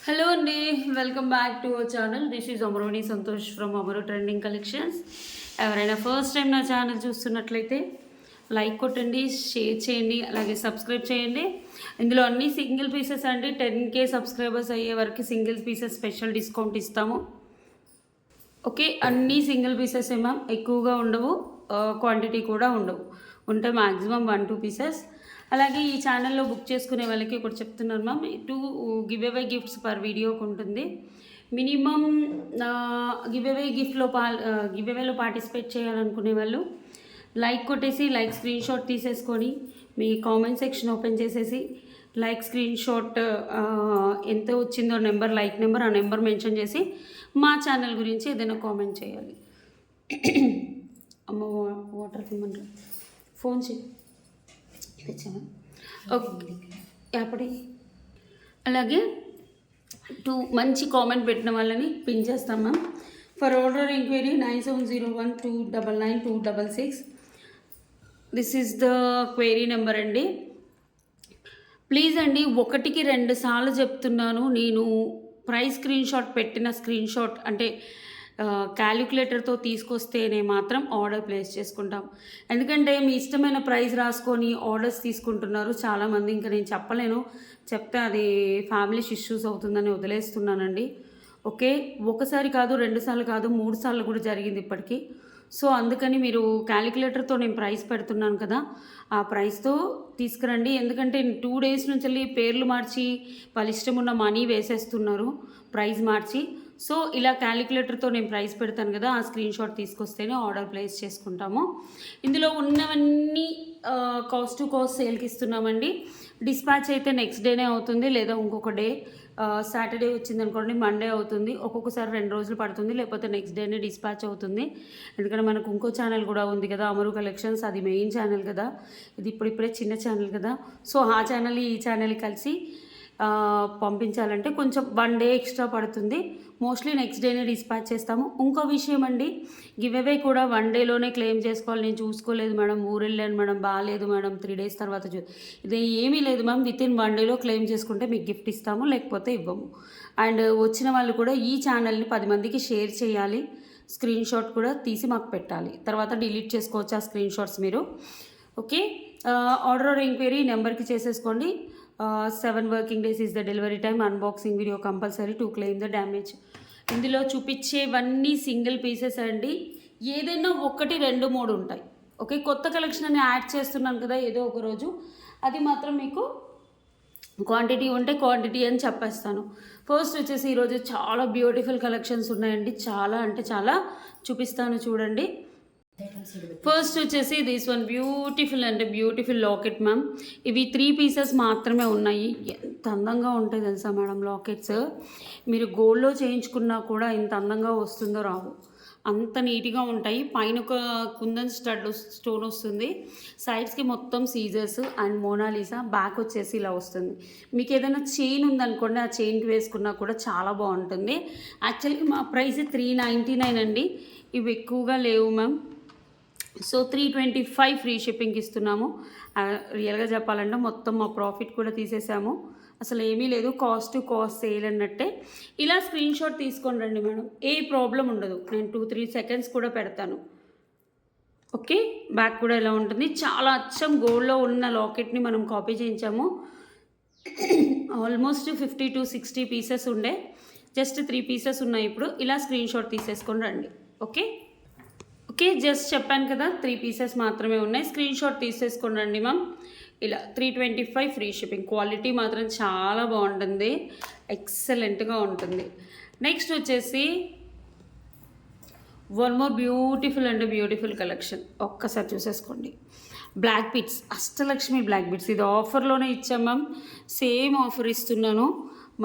Hello అండి, welcome back to our channel. This is Amaroni Santosh from Amaro trending collections. ఎవరైనా first time నా channel చూస్తున్నట్లయితే like కొట్టండి, షేర్ చేయండి, అలాగే సబ్స్క్రైబ్ చేయండి. ఇందులో అన్ని సింగిల్ పీసెస్ అండి. 10K సబ్స్క్రైబర్స్ అయ్యే వరకు సింగిల్ పీసెస్ స్పెషల్ డిస్కౌంట్ ఇస్తాము. ఓకే, అన్నీ సింగిల్ పీసెస్ ఏమో ఎక్కువగా ఉండవు, క్వాంటిటీ కూడా ఉండవు. ఉంటే మ్యాక్సిమం 1-2 పీసెస్. అలాగే ఈ ఛానల్లో బుక్ చేసుకునే వాళ్ళకి ఒకటి చెప్తున్నాను ma'am, 2 give away gifts per వీడియోకి ఉంటుంది. మినిమం గివ్ అవేలో పార్టిసిపేట్ చేయాలనుకునే వాళ్ళు లైక్ కొట్టేసి లైక్ స్క్రీన్ షాట్ తీసేసుకొని మీ కామెంట్ సెక్షన్ ఓపెన్ చేసేసి లైక్ స్క్రీన్ షాట్ ఎంత వచ్చిందో నెంబర్, లైక్ నెంబర్, ఆ నెంబర్ మెన్షన్ చేసి మా ఛానల్ గురించి ఏదైనా కామెంట్ చేయాలి. అమ్మ వాటర్ తిమ్మంటారు, ఫోన్ చేయి తెచ్చామా. ఓకే, అప్పటి అలాగే 2 మంచి కామెంట్ పెట్టిన వాళ్ళని పిన్ చేస్తాం ma'am. For order enquiry 9701299266. This is the query number అండి. ప్లీజ్ అండి, 1కి 2 సార్లు చెప్తున్నాను. నేను ప్రైస్ స్క్రీన్ షాట్ పెట్టిన స్క్రీన్ షాట్ అంటే క్యాలిక్యులేటర్తో తీసుకొస్తేనే మాత్రం ఆర్డర్ ప్లేస్ చేసుకుంటాం. ఎందుకంటే మీ ఇష్టమైన ప్రైస్ రాసుకొని ఆర్డర్స్ తీసుకుంటున్నారు చాలామంది. ఇంకా నేను చెప్పలేను, చెప్తే అది ఫ్యామిలీ ఇష్యూస్ అవుతుందని వదిలేస్తున్నానండి. ఓకే, ఒకసారి కాదు, 2 సార్లు కాదు, 3 సార్లు కూడా జరిగింది ఇప్పటికీ. సో అందుకని మీరు క్యాలిక్యులేటర్తో నేను ప్రైస్ పెడుతున్నాను కదా, ఆ ప్రైస్తో తీసుకురండి. ఎందుకంటే 2 డేస్ నుంచి వెళ్ళి పేర్లు మార్చి వాళ్ళ ఇష్టం ఉన్న మనీ వేసేస్తున్నారు ప్రైస్ మార్చి. సో ఇలా క్యాలిక్యులేటర్తో నేను ప్రైస్ పెడతాను కదా, ఆ స్క్రీన్ షాట్ తీసుకొస్తేనే ఆర్డర్ ప్లేస్ చేసుకుంటాము. ఇందులో ఉన్నవన్నీ కాస్ట్ టు కాస్ట్ సేల్కి ఇస్తున్నామండి. డిస్పాచ్ అయితే నెక్స్ట్ డేనే అవుతుంది, లేదా ఇంకొక డే. సాటర్డే వచ్చింది అనుకోండి, మండే అవుతుంది. ఒక్కొక్కసారి 2 రోజులు పడుతుంది, లేకపోతే నెక్స్ట్ డేనే డిస్పాచ్ అవుతుంది. ఎందుకంటే మనకు ఇంకో ఛానల్ కూడా ఉంది కదా, అమరు కలెక్షన్స్. అది మెయిన్ ఛానల్ కదా, ఇది ఇప్పుడిప్పుడే చిన్న ఛానల్ కదా. సో ఆ ఛానల్ ఈ ఛానల్ కలిసి పంపించాలంటే కొంచెం 1 డే ఎక్స్ట్రా పడుతుంది. మోస్ట్లీ నెక్స్ట్ డేనే డిస్పాచ్ చేస్తాము. ఇంకో విషయం అండి, గివ్ అవే కూడా 1 డేలోనే క్లెయిమ్ చేసుకోవాలి. నేను చూసుకోలేదు మేడం, ఊరు వెళ్ళాను మేడం, బాగాలేదు మేడం, 3 డేస్ తర్వాత ఇది ఏమీ లేదు మ్యామ్. వితిన్ 1 డేలో క్లెయిమ్ చేసుకుంటే మీకు గిఫ్ట్ ఇస్తాము, లేకపోతే ఇవ్వము. అండ్ వచ్చిన వాళ్ళు కూడా ఈ ఛానల్ని 10 మందికి షేర్ చేయాలి. స్క్రీన్ షాట్ కూడా తీసి మాకు పెట్టాలి, తర్వాత డిలీట్ చేసుకోవచ్చు ఆ స్క్రీన్ షాట్స్ మీరు. ఓకే, ఆర్డర్ ఎంక్వైరీ నెంబర్కి చేసేసుకోండి. 7 working days is the delivery time. Unboxing video compulsory to claim the damage. ఇందులో చూపించేవన్నీ సింగిల్ పీసెస్ అండి. ఏదైనా 1, 2, 3 ఉంటాయి. ఓకే, కొత్త కలెక్షన్ అని యాడ్ చేస్తున్నాను కదా ఏదో ఒక రోజు, అది మాత్రం మీకు క్వాంటిటీ ఉంటే క్వాంటిటీ అని చెప్పేస్తాను. ఫస్ట్ వచ్చేసి ఈరోజు చాలా బ్యూటిఫుల్ కలెక్షన్స్ ఉన్నాయండి, చాలా అంటే చాలా చూపిస్తాను చూడండి. ఫస్ట్ వచ్చేసి దిస్ వన్ బ్యూటిఫుల్ అంటే బ్యూటిఫుల్ లాకెట్ మ్యామ్. ఇవి 3 పీసెస్ మాత్రమే ఉన్నాయి. ఎంత అందంగా ఉంటాయి తెలుసా మేడం లాకెట్స్. మీరు గోల్డ్లో చేయించుకున్నా కూడా ఇంత అందంగా వస్తుందో రావు, అంత నీట్గా ఉంటాయి. పైన ఒక కుందన్ స్టోన్ వస్తుంది, సైడ్స్కి మొత్తం సీజర్స్ అండ్ మోనాలిసా. బ్యాక్ వచ్చేసి ఇలా వస్తుంది. మీకు ఏదైనా చైన్ ఉందనుకోండి, ఆ చైన్కి వేసుకున్నా కూడా చాలా బాగుంటుంది. యాక్చువల్లీ మా ప్రైస్ 399 అండి. ఇవి ఎక్కువగా లేవు మ్యామ్. సో 325 ఫ్రీ షిప్పింగ్ ఇస్తున్నాము. రియల్గా చెప్పాలంటే మొత్తం మా ప్రాఫిట్ కూడా తీసేసాము, అసలు ఏమీ లేదు. కాస్ట్ టు కాస్ట్ సేల్ అన్నట్టే. ఇలా స్క్రీన్ షాట్ తీసుకొని రండి మేడం, ఏ ప్రాబ్లం ఉండదు. నేను 2-3 సెకండ్స్ కూడా పెడతాను. ఓకే, బ్యాక్ కూడా ఇలా ఉంటుంది. చాలా అచ్చం గోల్డ్లో ఉన్న లాకెట్ని మనం కాపీ చేయించాము. ఆల్మోస్ట్ 50-60 పీసెస్ ఉండే, జస్ట్ 3 పీసెస్ ఉన్నాయి ఇప్పుడు. ఇలా స్క్రీన్ షాట్ తీసేసుకొని రండి. ఓకే ఓకే, జస్ట్ చెప్పాను కదా 3 పీసెస్ మాత్రమే ఉన్నాయి. స్క్రీన్ షాట్ తీసేసుకొని రండి మ్యామ్. ఇలా 325 ఫ్రీ షిప్పింగ్. క్వాలిటీ మాత్రం చాలా బాగుంటుంది, ఎక్సలెంట్గా ఉంటుంది. నెక్స్ట్ వచ్చేసి వన్ మోర్ బ్యూటిఫుల్ అంటే బ్యూటిఫుల్ కలెక్షన్, ఒక్కసారి చూసేసుకోండి. Black beads, Ashtalakshmi black beads. ఇది ఆఫర్లోనే ఇచ్చాం మ్యామ్, సేమ్ ఆఫర్ ఇస్తున్నాను.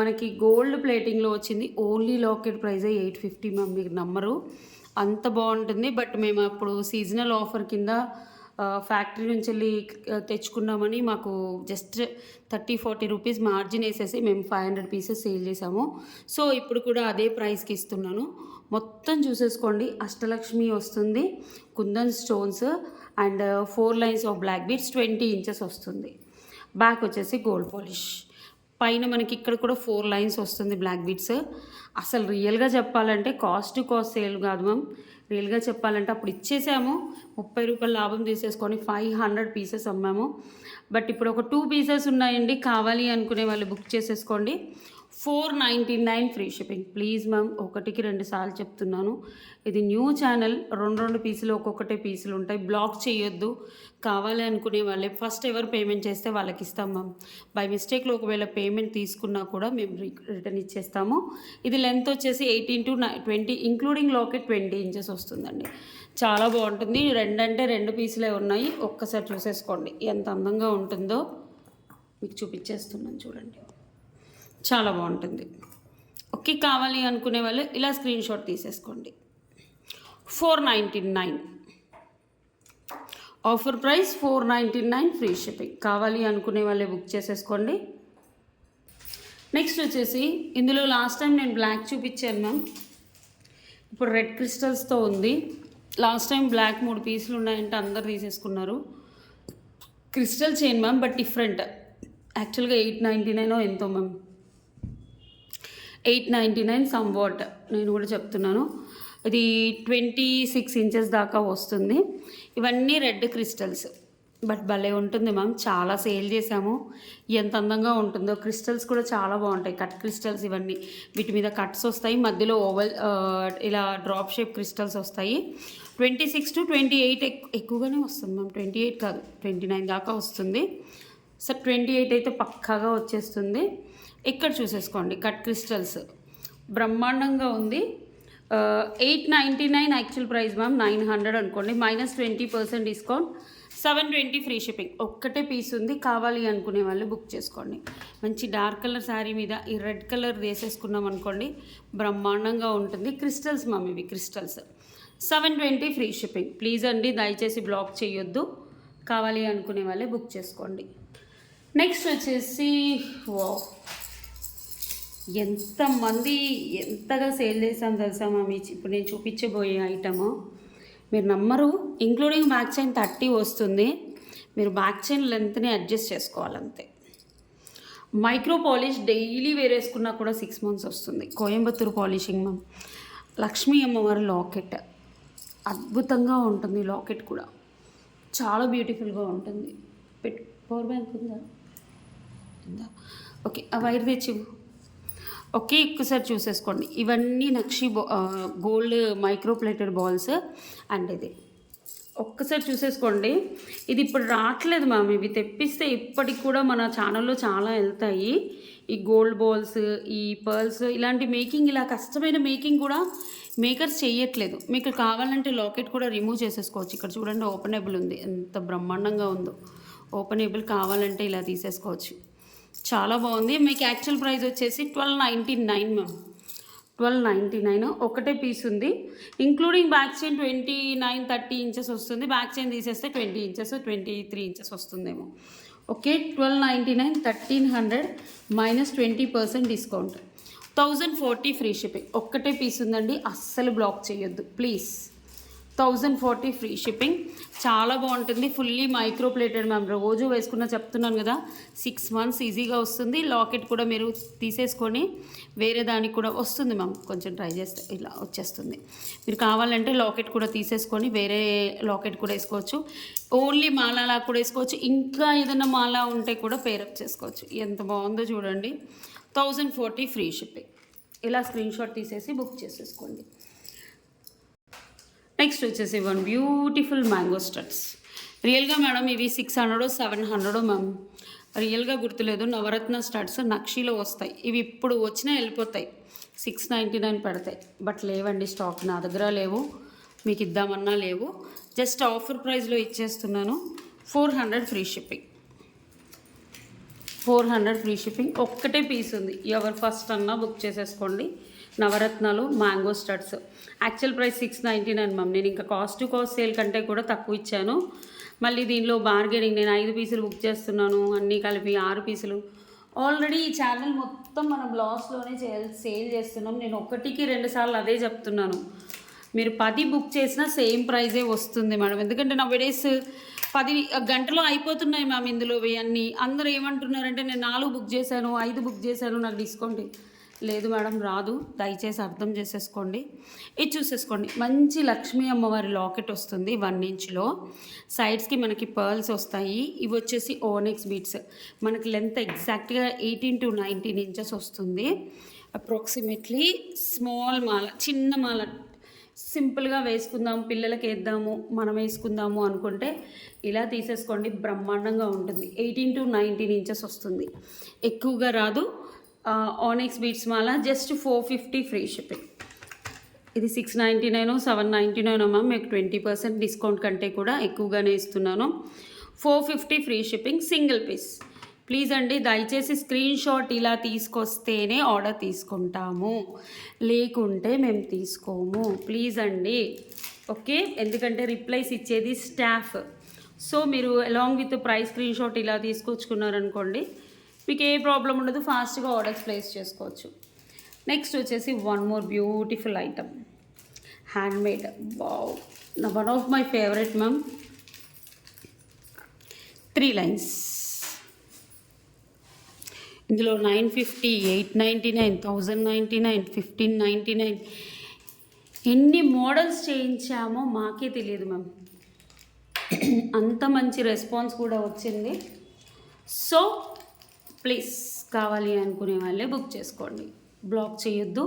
మనకి గోల్డ్ ప్లేటింగ్లో వచ్చింది. ఓన్లీ లాకెట్ ప్రైజే 850 మ్యామ్, మీకు నమ్మరు, అంత బాగుంటుంది. బట్ మేము అప్పుడు సీజనల్ ఆఫర్ కింద ఫ్యాక్టరీ నుంచి వెళ్ళి తెచ్చుకున్నామని మాకు జస్ట్ 30-40 రూపీస్ మార్జిన్ వేసేసి మేము 500 పీసెస్ సేల్ చేసాము. సో ఇప్పుడు కూడా అదే ప్రైస్కి ఇస్తున్నాను. మొత్తం చూసేసుకోండి. అష్టలక్ష్మి వస్తుంది, kundan stones and 4 lines of black beads, 20 inches వస్తుంది. బ్యాక్ వచ్చేసి గోల్డ్ పాలిష్. పైన మనకి ఇక్కడ కూడా 4 లైన్స్ వస్తుంది బ్లాక్ బీడ్స్. అసలు రియల్‌గా చెప్పాలంటే కాస్ట్ టు కాస్ట్ సేల్ కాదు మ్యామ్. రియల్‌గా చెప్పాలంటే అప్పుడు ఇచ్చేసాము. రూ. 30 లాభం తీసేసుకొని 500 పీసెస్ అమ్మాము. బట్ ఇప్పుడు ఒక 2 పీసెస్ ఉన్నాయండి. కావాలి అనుకునే వాళ్ళు బుక్ చేసేసుకోండి. 499 ఫ్రీ షిప్పింగ్. ప్లీజ్ మ్యామ్, ఒకటికి 2 సార్లు చెప్తున్నాను. ఇది న్యూ ఛానల్. 2 పీసులు ఒక్కొక్కటే పీసులు ఉంటాయి. బ్లాక్ చేయొద్దు. కావాలి అనుకునే వాళ్ళే ఫస్ట్ ఎవరు పేమెంట్ చేస్తే వాళ్ళకి ఇస్తాం మ్యామ్. బై మిస్టేక్లో ఒకవేళ పేమెంట్ తీసుకున్నా కూడా మేము రిటర్న్ ఇచ్చేస్తాము. ఇది లెంత్ వచ్చేసి 18 to 20 ఇంక్లూడింగ్ లాకెట్ 20 ఇంచెస్ వస్తుందండి. చాలా బాగుంటుంది. 2 అంటే 2 పీసులే ఉన్నాయి. ఒక్కసారి చూసేసుకోండి ఎంత అందంగా ఉంటుందో. మీకు చూపించేస్తున్నాను చూడండి. చాలా బాగుంటుంది. ఓకే, కావాలి అనుకునే వాళ్ళు ఇలా స్క్రీన్ షాట్ తీసేసుకోండి. 499 ఆఫర్ ప్రైస్, 499 ఫ్రీ షిప్పింగ్. కావాలి అనుకునే వాళ్ళే బుక్ చేసేసుకోండి. నెక్స్ట్ వచ్చేసి ఇందులో లాస్ట్ టైం నేను బ్లాక్ చూపించాను మ్యామ్. ఇప్పుడు రెడ్ క్రిస్టల్స్తో ఉంది. లాస్ట్ టైం బ్లాక్ 3 పీసులు ఉన్నాయంటే అందరు తీసేసుకున్నారు. Crystal chain ma'am, but different. యాక్చువల్గా 899 ఎంతో మ్యామ్. 899 సమ్ వాట్ నేను కూడా చెప్తున్నాను. ఇది 26 ఇంచెస్ దాకా వస్తుంది. ఇవన్నీ రెడ్ క్రిస్టల్స్, బట్ భలే ఉంటుంది మ్యామ్. చాలా సేల్ చేసాము. ఎంత అందంగా ఉంటుందో. క్రిస్టల్స్ కూడా చాలా బాగుంటాయి. కట్ క్రిస్టల్స్ ఇవన్నీ. వీటి మీద కట్స్ వస్తాయి. మధ్యలో ఓవల్ ఇలా డ్రాప్ షేప్ క్రిస్టల్స్ వస్తాయి. 26 to 28 ఎక్కువగానే వస్తుంది మ్యామ్. 28 కాదు, 29 దాకా వస్తుంది. సార్ 28 అయితే పక్కాగా వచ్చేస్తుంది. ఇక్కడ చూసేసుకోండి. కట్ క్రిస్టల్స్ బ్రహ్మాండంగా ఉంది. 899 యాక్చువల్ ప్రైస్ మ్యామ్. 900 అనుకోండి. -20% డిస్కౌంట్, 720 ఫ్రీ షిప్పింగ్. ఒక్కటే పీస్ ఉంది. కావాలి అనుకునే వాళ్ళు బుక్ చేసుకోండి. మంచి డార్క్ కలర్ శారీ మీద ఈ రెడ్ కలర్ వేసేసుకున్నాం అనుకోండి, బ్రహ్మాండంగా ఉంటుంది. క్రిస్టల్స్ మ్యామ్, ఇవి క్రిస్టల్స్. 720 free shipping. ప్లీజ్ అండి, దయచేసి బ్లాక్ చేయొద్దు. కావాలి అనుకునే వాళ్ళే బుక్ చేసుకోండి. నెక్స్ట్ వచ్చేసి వావ్, ఎంతమంది ఎంతగా సేల్ చేసాం తెలుసా మ్యామ్. ఇప్పుడు నేను చూపించబోయే ఐటము మీరు నమ్మరు. ఇంక్లూడింగ్ బ్యాక్ చైన్ 30 వస్తుంది. మీరు బ్యాక్ చైన్ లెంత్ని అడ్జస్ట్ చేసుకోవాలంతే. మైక్రో పాలిష్ డైలీ వేరేసుకున్నా కూడా 6 months వస్తుంది. Coimbatore polishing ma'am. లక్ష్మీ అమ్మవారి లాకెట్ అద్భుతంగా ఉంటుంది. లాకెట్ కూడా చాలా బ్యూటిఫుల్గా ఉంటుంది. పవర్ బ్యాంక్ ఉందా? ఓకే, ఆ వైర్ తెచ్చి. ఓకే, ఒక్కసారి చూసేసుకోండి. ఇవన్నీ Nakshi gold micro plated balls and ఇది ఒక్కసారి చూసేసుకోండి. ఇది ఇప్పుడు రావట్లేదు మ్యామ్. ఇవి తెప్పిస్తే ఇప్పటికి కూడా మన ఛానల్లో చాలా వెళ్తాయి. ఈ గోల్డ్ బాల్స్, ఈ పర్ల్స్, ఇలాంటి మేకింగ్, ఇలా కష్టమైన మేకింగ్ కూడా మేకర్స్ చేయట్లేదు. మీకు కావాలంటే లాకెట్ కూడా రిమూవ్ చేసేసుకోవచ్చు. ఇక్కడ చూడండి, ఓపెనబుల్ ఉంది. ఎంత బ్రహ్మాండంగా ఉందో. ఓపెనబుల్ కావాలంటే ఇలా తీసేసుకోవచ్చు. చాలా బాగుంది. మీకు యాక్చువల్ ప్రైస్ వచ్చేసి 1299 మ్యామ్. 1299 ఒకటే పీస్ ఉంది. ఇంక్లూడింగ్ బ్యాక్ చైన్ 29, 30 ఇంచెస్ వస్తుంది. బ్యాక్ చైన్ తీసేస్తే 20 ఇంచెస్, 23 ఇంచెస్ వస్తుందేమో. Okay, 1299, 1300 -20% discount, 1040 free shipping. ఒక్కటే పీస్ ఉందండి, అస్సలు బ్లాక్ చేయొద్దు ప్లీజ్. 1040 free shipping. చాలా బాగుంటుంది. Fully micro plated ma'am. రోజు వేసుకున్న చెప్తున్నాను కదా, 6 months ఈజీగా వస్తుంది. లాకెట్ కూడా మీరు తీసేసుకొని వేరే దానికి కూడా వస్తుంది మ్యామ్. కొంచెం ట్రై చేస్తే ఇలా వచ్చేస్తుంది. మీరు కావాలంటే లాకెట్ కూడా తీసేసుకొని వేరే లాకెట్ కూడా వేసుకోవచ్చు. ఓన్లీ మాలలా కూడా వేసుకోవచ్చు. ఇంకా ఏదైనా మాల ఉంటే కూడా పేరప్ చేసుకోవచ్చు. ఎంత బాగుందో చూడండి. 1040 ఫ్రీ షిప్పింగ్. ఇలా స్క్రీన్ షాట్ తీసేసి బుక్ చేసేసుకోండి. నెక్స్ట్ వచ్చేసి వన్ బ్యూటిఫుల్ మ్యాంగో స్టడ్స్. రియల్గా మేడం ఇవి 600 700 మ్యామ్. రియల్గా గుర్తులేదు. నవరత్న స్టడ్స్ నక్షీలో వస్తాయి. ఇవి ఇప్పుడు వచ్చినా వెళ్ళిపోతాయి. 699 పడతాయి. బట్ లేవండి, స్టాక్ నా దగ్గర లేవు. మీకు ఇద్దామన్నా లేవు. జస్ట్ ఆఫర్ ప్రైస్లో ఇచ్చేస్తున్నాను. 400 ఫ్రీ షిప్పింగ్. 400 free shipping. ఒక్కటే పీస్ ఉంది. ఎవరు ఫస్ట్ అన్నా బుక్ చేసేసుకోండి. నవరత్నాలు mango studs. Actual price 699 ma'am. నేను ఇంకా కాస్ట్ టు కాస్ట్ సేల్ కంటే కూడా తక్కువ ఇచ్చాను. మళ్ళీ దీనిలో బార్గెనింగ్, నేను 5 పీసులు బుక్ చేస్తున్నాను, అన్నీ కలిపి 6 పీసులు. ఆల్రెడీ ఈ ఛానల్ మొత్తం మనం లాస్లోనే సేల్ చేస్తున్నాం. నేను 1కి 2 సార్లు అదే చెప్తున్నాను. మీరు 10 బుక్ చేసినా సేమ్ ప్రైజే వస్తుంది మేడం. ఎందుకంటే నా డేస్ 10 గంటలో అయిపోతున్నాయి మ్యామ్ ఇందులోవి అన్నీ. అందరూ ఏమంటున్నారంటే నేను 4 బుక్ చేశాను, 5 బుక్ చేశాను, నాకు డిస్కౌంట్ లేదు మేడం, రాదు. దయచేసి అర్థం చేసేసుకోండి. ఇది చూసేసుకోండి, మంచి లక్ష్మీ అమ్మవారి లాకెట్ వస్తుంది 1 ఇంచ్లో. సైడ్స్కి మనకి పర్ల్స్ వస్తాయి. ఇవి వచ్చేసి ఓనెక్స్ బీట్స్. మనకి లెంత్ ఎగ్జాక్ట్గా 18 to 19 ఇంచెస్ వస్తుంది. అప్రాక్సిమేట్లీ స్మాల్ మాల, చిన్న మాల, సింపుల్గా వేసుకుందాం, పిల్లలకి వేద్దాము, మనం వేసుకుందాము అనుకుంటే ఇలా తీసేసుకోండి. బ్రహ్మాండంగా ఉంటుంది. 18 to 19 ఇంచెస్ వస్తుంది, ఎక్కువగా రాదు. ఓనెక్స్ బీట్స్ మాల జస్ట్ 450 ఫ్రీ షిప్పింగ్. ఇది 699 799 మ్యామ్. మీకు 20% డిస్కౌంట్ కంటే కూడా ఎక్కువగానే ఇస్తున్నాను. 450 free shipping, single piece. Please అండి, దయచేసి స్క్రీన్ షాట్ ఇలా తీసుకొస్తేనే ఆర్డర్ తీసుకుంటాము, లేకుంటే మేము తీసుకోము. ప్లీజ్ అండి, ఓకే? ఎందుకంటే రిప్లైస్ ఇచ్చేది స్టాఫ్. సో మీరు along with price screen shot ఇలా తీసుకొచ్చుకున్నారనుకోండి, మీకు ఏ ప్రాబ్లం ఉండదు, ఫాస్ట్గా ఆర్డర్స్ ప్లేస్ చేసుకోవచ్చు. నెక్స్ట్ వచ్చేసి one more beautiful item, handmade. Wow, one of my favourite ma'am. 3 lines. ఇందులో 950, 899, 1099, 1599 ఎన్ని మోడల్స్ చేయించామో మాకే తెలియదు మ్యామ్. అంత మంచి రెస్పాన్స్ కూడా వచ్చింది. సో ప్లీజ్, కావాలి అనుకునే వాళ్ళే బుక్ చేసుకోండి, బ్లాక్ చేయొద్దు.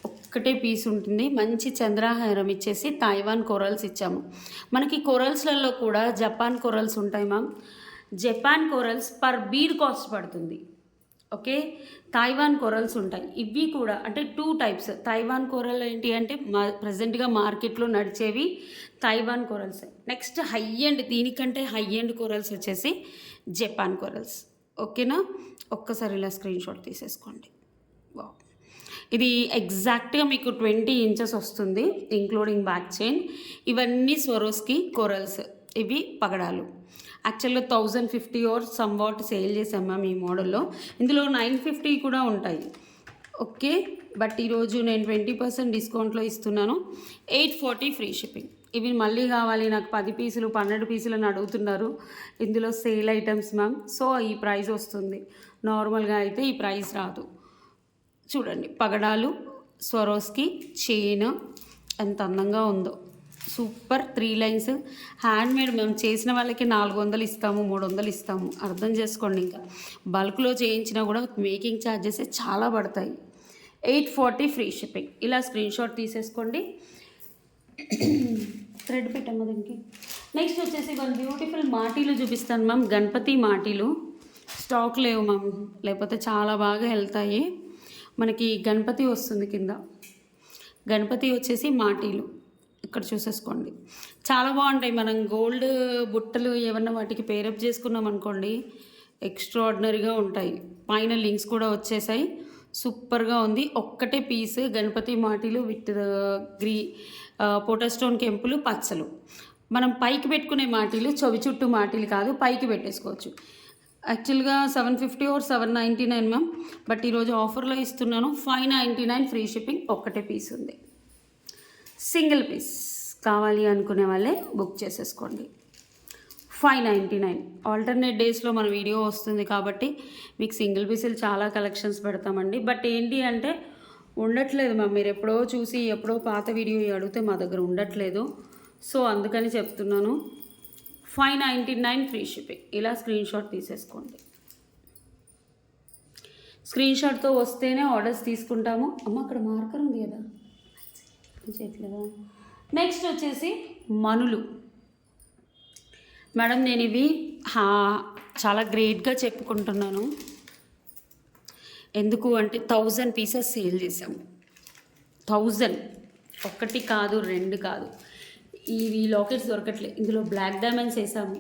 ఒక్కటే పీస్ ఉంటుంది. మంచి చంద్రహారం ఇచ్చేసి తైవాన్ కొరల్స్ ఇచ్చాము. మనకి కొరల్స్లలో కూడా జపాన్ కొరల్స్ ఉంటాయి ma'am. Japan corals per bead cost పడుతుంది, ఓకే? తైవాన్ కొరల్స్ ఉంటాయి. ఇవి కూడా అంటే 2 టైప్స్. తైవాన్ కొరల్ ఏంటి అంటే ప్రజెంట్గా మార్కెట్లో నడిచేవి Taiwan corals. Next high end, దీనికంటే హై ఎండ్ కొరల్స్ వచ్చేసి జపాన్ కొరల్స్, ఓకేనా? ఒక్కసారి ఇలా స్క్రీన్ షాట్ తీసేసుకోండి. వావ్, ఇది ఎగ్జాక్ట్గా మీకు 20 ఇంచెస్ వస్తుంది, ఇంక్లూడింగ్ బ్యాక్ చైన్. ఇవన్నీ స్వరోస్కి కొరల్స్, ఇవి పగడాలు. యాక్చువల్గా 1050 ఆర్ సమ్ వాట్ సేల్ చేసాం మ్యామ్ ఈ మోడల్లో. ఇందులో 950 కూడా ఉంటాయి, ఓకే? బట్ ఈరోజు నేను 20% డిస్కౌంట్లో ఇస్తున్నాను. 840 ఫ్రీ షిప్పింగ్. ఇవి మళ్ళీ కావాలి నాకు 10 పీసులు 12 పీసులు అని అడుగుతున్నారు. ఇందులో సేల్ ఐటమ్స్ మ్యామ్. సో ఈ ప్రైస్ వస్తుంది, నార్మల్గా అయితే ఈ ప్రైస్ రాదు. చూడండి, పగడాలు, స్వరోస్కి చైన్ ఎంత అందంగా ఉందో. సూపర్. 3 లైన్స్ హ్యాండ్మేడ్ మేము చేసిన వాళ్ళకి 400 ఇస్తాము, 300 ఇస్తాము. అర్థం చేసుకోండి. ఇంకా బల్క్లో చేయించినా కూడా మేకింగ్ ఛార్జెస్ చాలా పడతాయి. 840 ఫ్రీ షిప్పింగ్. ఇలా స్క్రీన్ షాట్ తీసేసుకోండి. థ్రెడ్ పెట్టాము దీనికి. నెక్స్ట్ వచ్చేసి వన్ బ్యూటిఫుల్ మాటీలు చూపిస్తాను మ్యామ్. గణపతి మాటీలు స్టాక్ లేవు మ్యామ్, లేకపోతే చాలా బాగా వెళ్తాయి. మనకి గణపతి వస్తుంది కింద. గణపతి వచ్చేసి మాటీలు ఇక్కడ చూసేసుకోండి, చాలా బాగుంటాయి. మనం గోల్డ్ బుట్టలు ఏమన్నా వాటికి పేరప్ చేసుకున్నాం అనుకోండి, ఎక్స్ట్రాడినరీగా ఉంటాయి. పైన లింక్స్ కూడా వచ్చేసాయి, సూపర్గా ఉంది. ఒక్కటే పీస్ గణపతి మాటీలు విత్ పోటస్టోన్ కెంపులు పచ్చలు. మనం పైకి పెట్టుకునే మాటీలు, చెవి చుట్టూ మాటీలు కాదు, పైకి పెట్టేసుకోవచ్చు. యాక్చువల్గా 750 ఆర్ 799 మ్యామ్. బట్ ఈరోజు ఆఫర్లో ఇస్తున్నాను 599 ఫ్రీ షిప్పింగ్. ఒక్కటే పీస్ ఉంది, సింగిల్ పీస్. కావాలి అనుకునే వాళ్ళే బుక్ చేసేసుకోండి. 599. ఆల్టర్నేట్ డేస్లో మన వీడియో వస్తుంది కాబట్టి మీకు సింగిల్ పీసులు చాలా కలెక్షన్స్ పెడతామండి. బట్ ఏంటి అంటే ఉండట్లేదు మ్యామ్. మీరు ఎప్పుడో చూసి ఎప్పుడో పాత వీడియో అడిగితే మా దగ్గర ఉండట్లేదు. సో అందుకని చెప్తున్నాను. 599 ఫ్రీ షిప్పింగ్. ఇలా స్క్రీన్ షాట్ తీసేసుకోండి. స్క్రీన్ షాట్తో వస్తేనే ఆర్డర్స్ తీసుకుంటాము. అమ్మ అక్కడ మార్కర్ ఉంది కదా, చేయట్లేదా? నెక్స్ట్ వచ్చేసి మనులు మేడం. నేను ఇవి చాలా గ్రేట్గా చెప్పుకుంటున్నాను. ఎందుకు అంటే 1000 పీసెస్ సేల్ చేసాము. 1000, ఒకటి కాదు, 2 కాదు. ఇవి లాకెట్స్ దొరకట్లే. ఇందులో బ్లాక్ డైమండ్స్ వేసాము,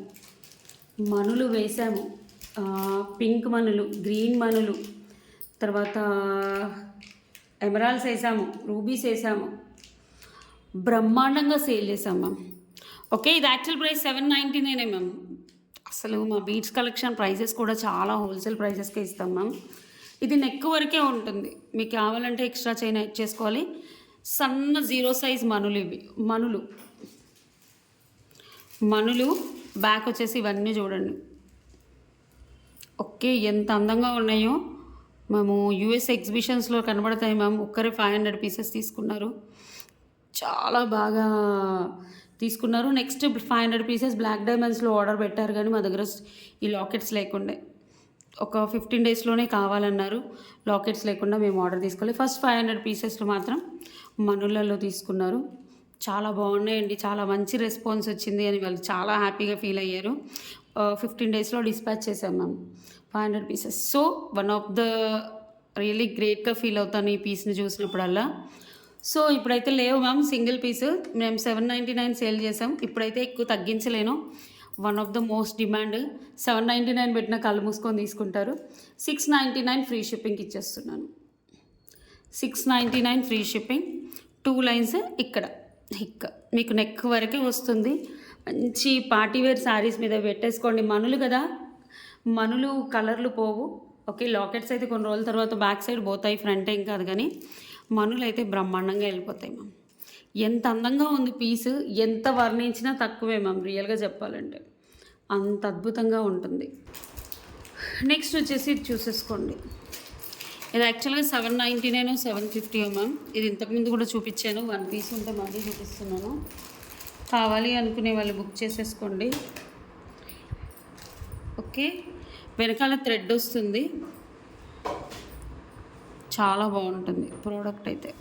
మనులు వేసాము, పింక్ మనులు, గ్రీన్ మనులు, తర్వాత ఎమరాల్డ్స్ వేసాము, రూబీస్ వేసాము. బ్రహ్మాండంగా సేల్ చేసాం మ్యామ్. ఓకే, ఇది యాక్చువల్ ప్రైస్ 799 మ్యామ్. అసలు మా బీట్స్ కలెక్షన్ ప్రైజెస్ కూడా చాలా హోల్సేల్ ప్రైజెస్కే ఇస్తాం మ్యామ్. ఇది నెక్ వరకే ఉంటుంది, మీకు కావాలంటే ఎక్స్ట్రా చైన్ యాడ్ చేసుకోవాలి. సన్న జీరో సైజ్ మనులు ఇవి మనులు బ్యాక్ వచ్చేసి ఇవన్నీ చూడండి. ఓకే, ఎంత అందంగా ఉన్నాయో. మేము యూఎస్ ఎగ్జిబిషన్స్లో కనబడతాయి మ్యామ్. ఒక్కరే 500 పీసెస్ తీసుకున్నారు, చాలా బాగా తీసుకున్నారు. నెక్స్ట్ 500 పీసెస్ బ్లాక్ డైమండ్స్లో ఆర్డర్ పెట్టారు, కానీ మా దగ్గర ఈ లాకెట్స్ లేకుండే. ఒక 15 డేస్లోనే కావాలన్నారు. లాకెట్స్ లేకుండా మేము ఆర్డర్ తీసుకోవాలి. ఫస్ట్ 500 పీసెస్లో మాత్రం మనులలో తీసుకున్నారు. చాలా బాగున్నాయండి, చాలా మంచి రెస్పాన్స్ వచ్చింది అని వాళ్ళు చాలా హ్యాపీగా ఫీల్ అయ్యారు. 15 డేస్లో డిస్పాచ్ చేసాం ma'am 500 pieces. So one of the really గ్రేట్గా ఫీల్ అవుతాను ఈ పీస్ని చూసినప్పుడల్లా. సో ఇప్పుడైతే లేవు మ్యామ్, సింగిల్ పీస్ మేము 799 సేల్ చేసాం. ఇప్పుడైతే ఎక్కువ తగ్గించలేను. One of the most demand. 799 పెట్టిన కళ్ళు మూసుకొని తీసుకుంటారు. 699 ఫ్రీ షిప్పింగ్ ఇచ్చేస్తున్నాను. 699 ఫ్రీ షిప్పింగ్. 2 లైన్స్ ఇక్కడ మీకు నెక్ వరకే వస్తుంది. మంచి పార్టీవేర్ శారీస్ మీద పెట్టేసుకోండి. మనులు కదా, మనులు కలర్లు పోవు. ఓకే, లాకెట్స్ అయితే కొన్ని రోజుల తర్వాత బ్యాక్ సైడ్ పోతాయి, ఫ్రంట్ ఏం కాదు, కానీ మనులు అయితే బ్రహ్మాండంగా వెళ్ళిపోతాయి మ్యామ్. ఎంత అందంగా ఉంది పీసు, ఎంత వర్ణించినా తక్కువే మ్యామ్. రియల్గా చెప్పాలంటే అంత అద్భుతంగా ఉంటుంది. నెక్స్ట్ వచ్చేసి ఇది చూసేసుకోండి. ఇది యాక్చువల్గా 799 750 మ్యామ్. ఇది ఇంతకుముందు కూడా చూపించాను. 1 పీస్ ఉంటే మళ్ళీ చూపిస్తున్నాను. కావాలి అనుకునే వాళ్ళు బుక్ చేసేసుకోండి. ఓకే, వెనకాల థ్రెడ్ వస్తుంది, చాలా బాగుంటుంది ప్రోడక్ట్ అయితే.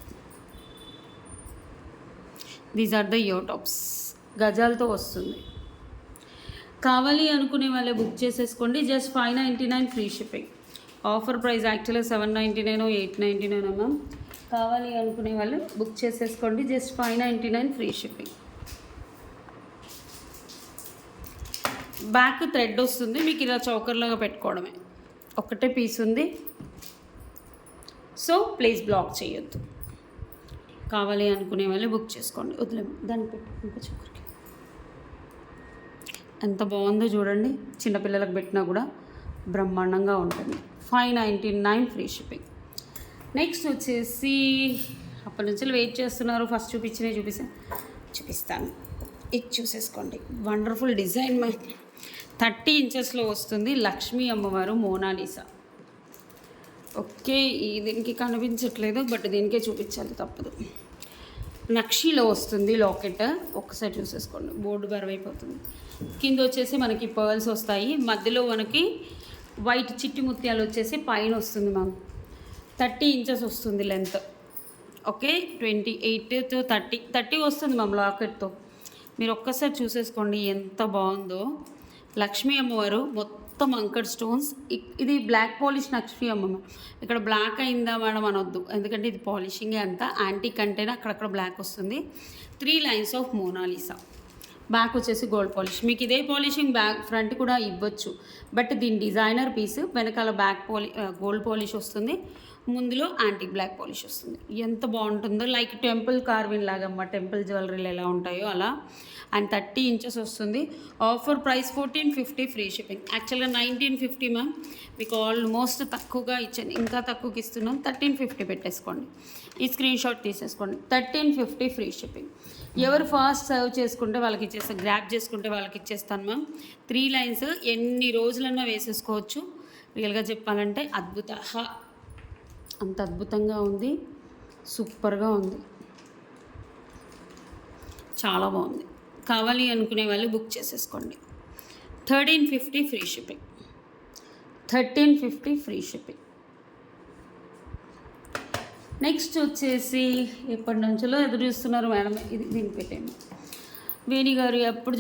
These are the ear tops, గజాలతో వస్తుంది. కావాలి అనుకునే వాళ్ళే బుక్ చేసేసుకోండి. Just 599 free shipping. Offer price యాక్చువల్గా 799 899 మ్యామ్. కావాలి అనుకునే వాళ్ళు బుక్ చేసేసుకోండి. Just 599 free shipping. Back thread వస్తుంది, మీకు ఇలా చౌకర్లాగా పెట్టుకోవడమే. ఒక్కటే పీస్ ఉంది, సో ప్లీజ్ బ్లాక్ చేయొద్దు. కావాలి అనుకునే వాళ్ళు బుక్ చేసుకోండి. వదిలేము దాన్ని పెట్టు, ఇంకా చౌకర్కి. ఎంత బాగుందో చూడండి, చిన్నపిల్లలకు పెట్టినా కూడా బ్రహ్మాండంగా ఉంటుంది. 599 ఫ్రీ షిప్పింగ్. నెక్స్ట్ వచ్చేసి అప్పటి నుంచి వెయిట్ చేస్తున్నారు, ఫస్ట్ చూపిస్తాను. ఇది చూసేసుకోండి, వండర్ఫుల్ డిజైన్. 30 ఇంచెస్లో వస్తుంది. లక్ష్మీ అమ్మవారు మోనాలిసా. ఓకే, దీనికి కనిపించట్లేదు, బట్ దీనికే చూపించాలి, తప్పదు. నక్షీలో వస్తుంది లాకెట్. ఒక్కసారి చూసేసుకోండి, బోర్డు బరువైపోతుంది. కింద వచ్చేసి మనకి పర్ల్స్ వస్తాయి, మధ్యలో మనకి వైట్ చిట్టి ముత్యాలు వచ్చేసి పైన వస్తుంది మ్యామ్. 30 ఇంచెస్ వస్తుంది లెంత్. ఓకే, 28 to 30 వస్తుంది మ్యామ్ లాకెట్తో. మీరు ఒక్కసారి చూసేసుకోండి ఎంత బాగుందో. లక్ష్మీ అమ్మవారు మొత్తం అంకర్ స్టోన్స్. ఇది బ్లాక్ పాలిష్ లక్ష్మీ అమ్మమ్మ. ఇక్కడ బ్లాక్ అయిందా మేడం అనొద్దు, ఎందుకంటే ఇది పాలిషింగే అంతా. యాంటిక్ అంటేనే అక్కడక్కడ బ్లాక్ వస్తుంది. 3 లైన్స్ ఆఫ్ మోనాలిసా. బ్యాక్ వచ్చేసి గోల్డ్ పాలిష్. మీకు ఇదే పాలిషింగ్ బ్యాక్ ఫ్రంట్ కూడా ఇవ్వచ్చు, బట్ దీని డిజైనర్ పీస్. వెనకాల గోల్డ్ పాలిష్ వస్తుంది, ముందులో యాంటిక్ బ్లాక్ పాలిష్ వస్తుంది. ఎంత బాగుంటుందో, లైక్ టెంపుల్ కార్విన్ లాగా అమ్మ, టెంపుల్ జ్యువెలరీలు ఎలా ఉంటాయో అలా. అండ్ 30 ఇంచెస్ వస్తుంది. Offer price 1450 free shipping. యాక్చువల్గా 1950 మ్యామ్, మీకు ఆల్మోస్ట్ తక్కువగా ఇచ్చాను, ఇంకా తక్కువకి ఇస్తున్నాం. 1350 పెట్టేసుకోండి. ఈ స్క్రీన్ షాట్ తీసేసుకోండి. 1350 ఫ్రీ షిప్పింగ్. ఎవరు ఫాస్ట్ సర్వ్ చేసుకుంటే వాళ్ళకి ఇచ్చేస్తాను, గ్రాప్ చేసుకుంటే వాళ్ళకి ఇచ్చేస్తాను మ్యామ్. 3 లైన్స్ ఎన్ని రోజులన్నా వేసేసుకోవచ్చు. రియల్గా చెప్పాలంటే అంత అద్భుతంగా ఉంది, సూపర్గా ఉంది, చాలా బాగుంది. కావాలి అనుకునే వాళ్ళు బుక్ చేసేసుకోండి. 1350 free shipping. 1350 free shipping. Next వచ్చేసి ఎప్పటి నుంచో ఎదురు చూస్తున్నారు మేడం, ఇది దీనికి పెట్టాను. వేణి గారు ఎప్పుడు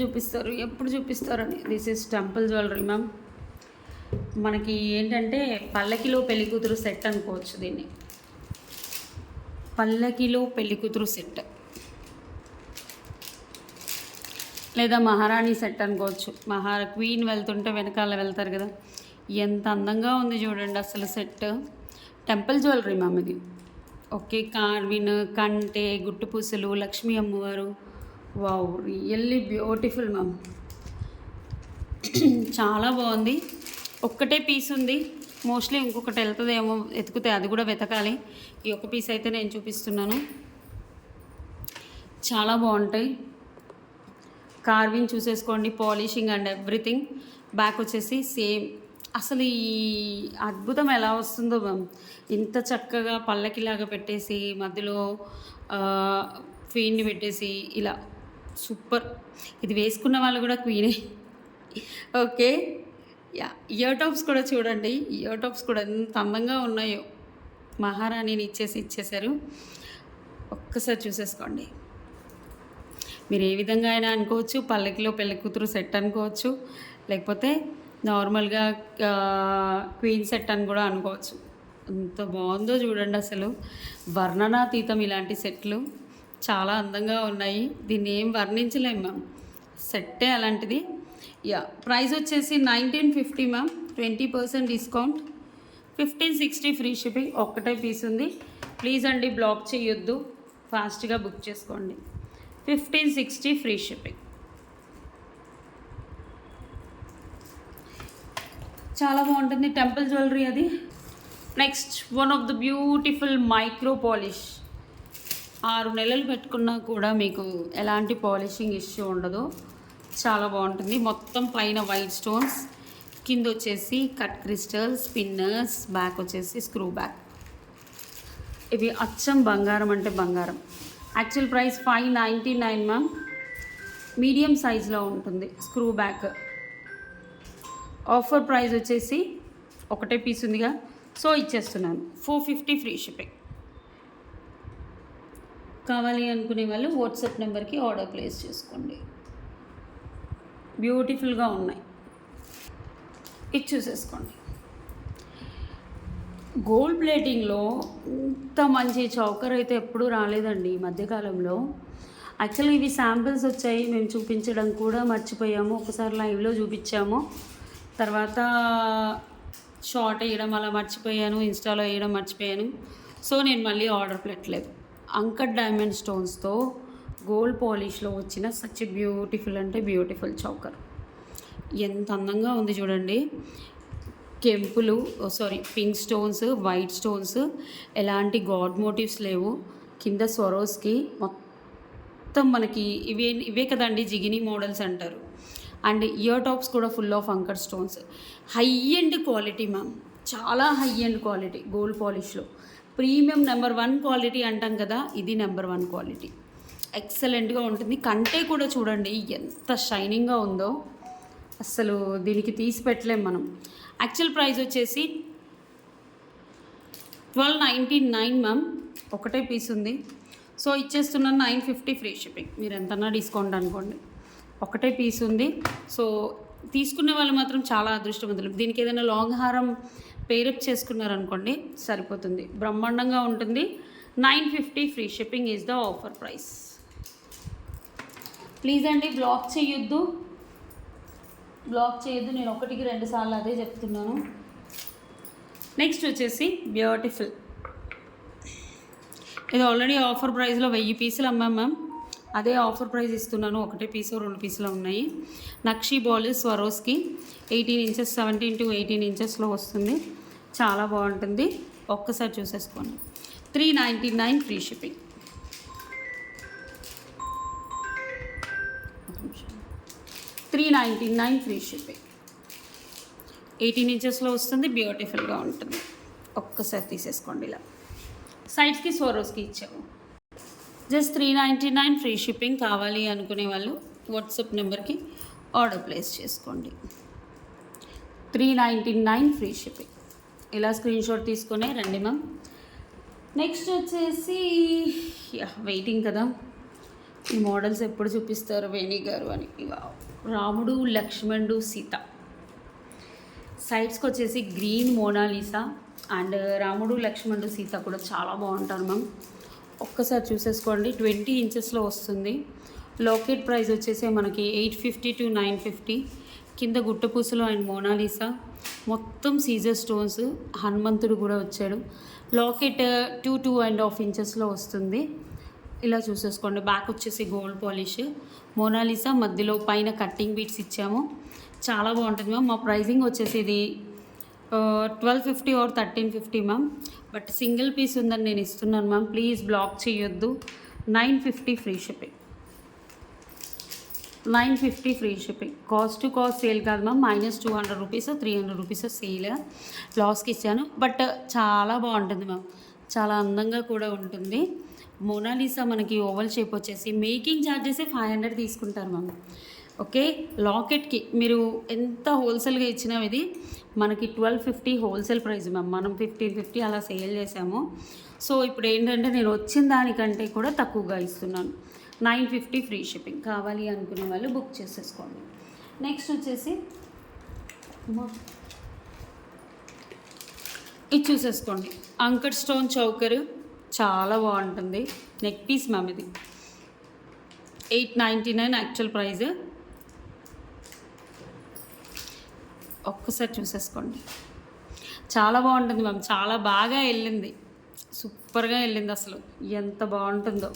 చూపిస్తారని. This is temple jewellery ma'am. మనకి ఏంటంటే పల్లకిలో పెళ్ళికూతురు సెట్ అనుకోవచ్చు దీన్ని. పల్లకిలో పెళ్ళికూతురు సెట్ లేదా మహారాణి సెట్ అనుకోవచ్చు. క్వీన్ వెళ్తుంటే వెనకాల వెళ్తారు కదా, ఎంత అందంగా ఉంది చూడండి అసలు సెట్. టెంపుల్ జ్యువెలరీ మ్యామ్ ఇది. ఓకే, కార్విన్, కంటే, గుట్టు పూసలు, లక్ష్మీ అమ్మవారు. Wow, really beautiful ma'am. చాలా బాగుంది. ఒక్కటే పీస్ ఉంది, మోస్ట్లీ ఇంకొకటి వెళ్తుందేమో, ఎతికితే అది కూడా వెతకాలి. ఈ ఒక్క పీస్ అయితే నేను చూపిస్తున్నాను. చాలా బాగుంటాయి. కార్వింగ్ చూసేసుకోండి, పాలిషింగ్ అండ్ ఎవ్రీథింగ్. బ్యాక్ వచ్చేసి సేమ్. అసలు ఈ అద్భుతం ఎలా వస్తుందో మ్యామ్, ఇంత చక్కగా పల్లకిలాగా పెట్టేసి మధ్యలో క్వీన్ని పెట్టేసి ఇలా సూపర్. ఇది వేసుకున్న వాళ్ళు కూడా క్వీనే. Okay, yeah. ఇయర్ టాప్స్ కూడా చూడండి, ఇయర్ టాప్స్ కూడా ఎంత అందంగా ఉన్నాయో. మహారాణిని ఇచ్చేసారు. ఒక్కసారి చూసేసుకోండి. మీరు ఏ విధంగా అయినా అనుకోవచ్చు, పల్లకిలో పెళ్లి కూతురు సెట్ అనుకోవచ్చు, లేకపోతే నార్మల్గా క్వీన్ సెట్ అని కూడా అనుకోవచ్చు. ఎంత బాగుందో చూడండి, అసలు వర్ణనాతీతం. ఇలాంటి సెట్లు చాలా అందంగా ఉన్నాయి, దీన్ని ఏం వర్ణించలేము మ్యామ్, సెట్టే అలాంటిది. యా, ప్రైస్ వచ్చేసి 1950 మ్యామ్, 20% డిస్కౌంట్, 1560 ఫ్రీ షిప్పింగ్. ఒక్కటే పీస్ ఉంది. ప్లీజ్ అండి బ్లాక్ చేయొద్దు, ఫాస్ట్గా బుక్ చేసుకోండి. 1560 ఫ్రీ షిప్పింగ్. చాలా బాగుంటుంది, టెంపుల్ జ్యువెలరీ అది. Next one of the beautiful micro polish. 6 నెలలు పెట్టుకున్నా కూడా మీకు ఎలాంటి పాలిషింగ్ ఇష్యూ ఉండదు. చాలా బాగుంటుంది. మొత్తం పైన వైట్ స్టోన్స్, కింద వచ్చేసి కట్ క్రిస్టల్, స్పిన్నర్స్, బ్యాక్ వచ్చేసి స్క్రూ బ్యాక్. ఇవి అచ్చం బంగారం అంటే బంగారం. Actual price 599 ma'am. మీడియం సైజులో ఉంటుంది స్క్రూ బ్యాక్. ఆఫర్ ప్రైస్ వచ్చేసి ఒకటే పీస్ ఉందిగా, సో ఇచ్చేస్తున్నాను 450 ఫ్రీ షిప్పింగ్. కావాలి అనుకునే వాళ్ళు వాట్సాప్ నెంబర్కి ఆర్డర్ ప్లేస్ చేసుకోండి. బ్యూటిఫుల్గా ఉన్నాయి, ఇది చూసేసుకోండి. గోల్డ్ ప్లేటింగ్లో ఇంత మంచి చౌకర్ అయితే ఎప్పుడూ రాలేదండి ఈ మధ్యకాలంలో. యాక్చువల్గా ఇవి శాంపిల్స్ వచ్చాయి, మేము చూపించడం కూడా మర్చిపోయాము. ఒకసారి లైవ్లో చూపించాము, తర్వాత షార్ట్ వేయడం అలా మర్చిపోయాను, ఇన్స్టాలో వేయడం మర్చిపోయాను. సో నేను మళ్ళీ ఆర్డర్ పెట్టలేదు. అంకట్ డైమండ్ స్టోన్స్తో గోల్డ్ పాలిష్లో వచ్చిన సచ్ బ్యూటిఫుల్ అంటే బ్యూటిఫుల్ చౌకర్. ఎంత అందంగా ఉంది చూడండి. కెంపులు, పింక్ స్టోన్స్, వైట్ స్టోన్స్, ఎలాంటి గాడ్ మోటివ్స్ లేవు. కింద స్వరోస్కి మొత్తం మనకి ఇవే కదండి జిగిని మోడల్స్ అంటారు. అండ్ ఇయర్ టాప్స్ కూడా full of uncut stones. High end quality ma'am, చాలా హై ఎండ్ క్వాలిటీ. గోల్డ్ పాలిష్లో ప్రీమియం నెంబర్ 1 క్వాలిటీ అంటాం కదా, ఇది నెంబర్ 1 క్వాలిటీ. ఎక్సలెంట్గా ఉంటుంది. కంటే కూడా చూడండి ఎంత షైనింగ్గా ఉందో, అస్సలు దీనికి తీసి పెట్టలేం మనం. యాక్చువల్ ప్రైస్ వచ్చేసి 1299 మ్యామ్. ఒకటే పీస్ ఉంది, సో ఇచ్చేస్తున్నాను 950 ఫ్రీ షిప్పింగ్. మీరు ఎంతన్నా డిస్కౌంట్ అనుకోండి, ఒకటే పీస్ ఉంది. సో తీసుకునే వాళ్ళు మాత్రం చాలా అదృష్టవంతులు. దీనికి ఏదైనా లాంగ్ హారం పేరప్ చేసుకున్నారనుకోండి సరిపోతుంది, బ్రహ్మాండంగా ఉంటుంది. 950 free shipping is the offer price. Please అండి బ్లాక్ చేయొద్దు, నేను 1కి 2 సార్లు అదే చెప్తున్నాను. నెక్స్ట్ వచ్చేసి బ్యూటిఫుల్. ఇది ఆల్రెడీ ఆఫర్ ప్రైస్లో 1000 పీసులు అమ్మాం మ్యామ్, అదే ఆఫర్ ప్రైస్ ఇస్తున్నాను. ఒకటే పీసు 2 పీసులు ఉన్నాయి. నక్షి బాల్ స్వరోస్కి 18 ఇంచెస్ 17 to 18 ఇంచెస్లో వస్తుంది. చాలా బాగుంటుంది, ఒక్కసారి చూసేసుకోండి. 399 ఫ్రీ షిప్పింగ్. 399 free shipping. 18 ఇంచెస్లో వస్తుంది, బ్యూటిఫుల్గా ఉంటుంది. ఒక్కసారి తీసేసుకోండి. ఇలా సైడ్స్కి స్వరోస్కి ఇచ్చాము. Just 399 free shipping. కావాలి అనుకునే వాళ్ళు వాట్సాప్ నెంబర్కి ఆర్డర్ ప్లేస్ చేసుకోండి. 399 ఫ్రీ షిప్పింగ్. ఇలా స్క్రీన్ షాట్ తీసుకునే రండి మ్యామ్. నెక్స్ట్ వచ్చేసి వెయిటింగ్ కదా, ఈ మోడల్స్ ఎప్పుడు చూపిస్తారు వేణి గారు అని. రాముడు, లక్ష్మణుడు, సీత. సైడ్స్కి వచ్చేసి గ్రీన్ మోనాలిసా అండ్ రాముడు, లక్ష్మణుడు, సీత కూడా చాలా బాగుంటారు మ్యామ్. ఒక్కసారి చూసేసుకోండి. 20 ఇంచెస్లో వస్తుంది. లాకెట్ ప్రైస్ వచ్చేసి మనకి 850 to 950. కింద గుట్టపూసలు అండ్ మోనాలిసా, మొత్తం సీజర్ స్టోన్స్, హనుమంతుడు కూడా వచ్చాడు. లాకెట్ 2.5 ఇంచెస్లో వస్తుంది. ఇలా చూసేసుకోండి. బ్యాక్ వచ్చేసి గోల్డ్ పాలిష్, మోనాలిసా మధ్యలో పైన కట్టింగ్ బీట్స్ ఇచ్చాము. చాలా బాగుంటుంది మ్యామ్. మా ప్రైజింగ్ వచ్చేసి ఇది 1250 or 1350 ma'am. But single piece ఉందని నేను ఇస్తున్నాను మ్యామ్. ప్లీజ్ బ్లాక్ చేయొద్దు, 950 free shipping, 950 free shipping. Cost to cost sale కాదు మ్యామ్, -200 రూపీస్ 300 రూపీస్ సేల్ లాస్కి ఇచ్చాను. బట్ చాలా బాగుంటుంది మ్యామ్, చాలా అందంగా కూడా ఉంటుంది. మోనాలిసా మనకి ఓవల్ షేప్ వచ్చేసి మేకింగ్ ఛార్జెస్ 500 తీసుకుంటారు మ్యామ్. ఓకే, లాకెట్కి మీరు ఎంత హోల్సేల్గా ఇచ్చినా ఇది మనకి 1250 హోల్సేల్ ప్రైస్ మ్యామ్. మనం 1550 అలా సేల్ చేసాము. సో ఇప్పుడు ఏంటంటే నేను వచ్చిన దానికంటే కూడా తక్కువగా ఇస్తున్నాను. 950 ఫ్రీ షిప్పింగ్. కావాలి అనుకునే వాళ్ళు బుక్ చేసేసుకోండి. నెక్స్ట్ వచ్చేసి ఇది చూసేసుకోండి, అంకర్ స్టోన్ చౌకర్ చాలా బాగుంటుంది. నెక్ పీస్ మ్యామ్, ఇది 899 యాక్చువల్ ప్రైస్. ఒక్కసారి చూసేసుకోండి, చాలా బాగుంటుంది మ్యామ్, చాలా బాగా వెళ్ళింది, సూపర్గా వెళ్ళింది అసలు, ఎంత బాగుంటుందో.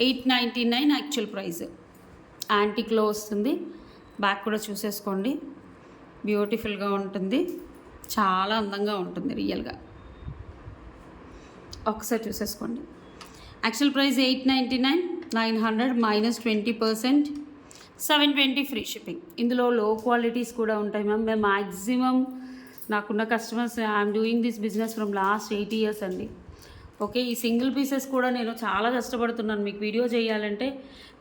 899 యాక్చువల్ ప్రైస్. యాంటిక్లో వస్తుంది. బ్యాక్ కూడా చూసేసుకోండి, బ్యూటిఫుల్గా ఉంటుంది, చాలా అందంగా ఉంటుంది రియల్గా. ఒకసారి చూసేసుకోండి. Actual price 899, 900 -20%, 720 free shipping. ఇందులో లో క్వాలిటీస్ కూడా ఉంటాయి మ్యామ్. మేము మ్యాక్సిమం నాకున్న customers, I'm doing this business from last 8 years అండి. ఓకే, ఈ సింగిల్ పీసెస్ కూడా నేను చాలా కష్టపడుతున్నాను మీకు వీడియో చేయాలంటే.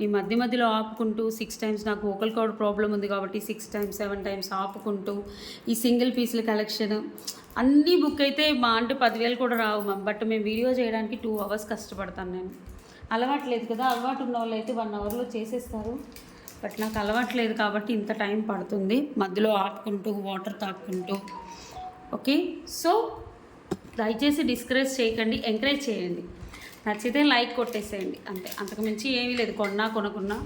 ఈ మధ్యలో ఆపుకుంటూ 6 times, నాకు వోకల్ కార్డ్ ప్రాబ్లం ఉంది కాబట్టి 6 times 7 times ఆపుకుంటూ ఈ సింగిల్ పీసుల కలెక్షన్ అన్నీ బుక్ అయితే మా అంటే 10,000 కూడా రావు మ్యామ్. బట్ మేము వీడియో చేయడానికి 2 hours కష్టపడతాను నేను. అలవాటు లేదు కదా, అలవాటు ఉన్న వాళ్ళు అయితే 1 hourలో చేసేస్తారు. బట్ నాకు అలవాటు లేదు కాబట్టి ఇంత టైం పడుతుంది, మధ్యలో ఆపుకుంటూ వాటర్ తాక్కుంటూ. ఓకే, సో దయచేసి డిస్కరేజ్ చేయకండి, ఎంకరేజ్ చేయండి. నచ్చితే లైక్ కొట్టేసేయండి అంతే, అంతకు మించి ఏమీ లేదు. కొనకున్నా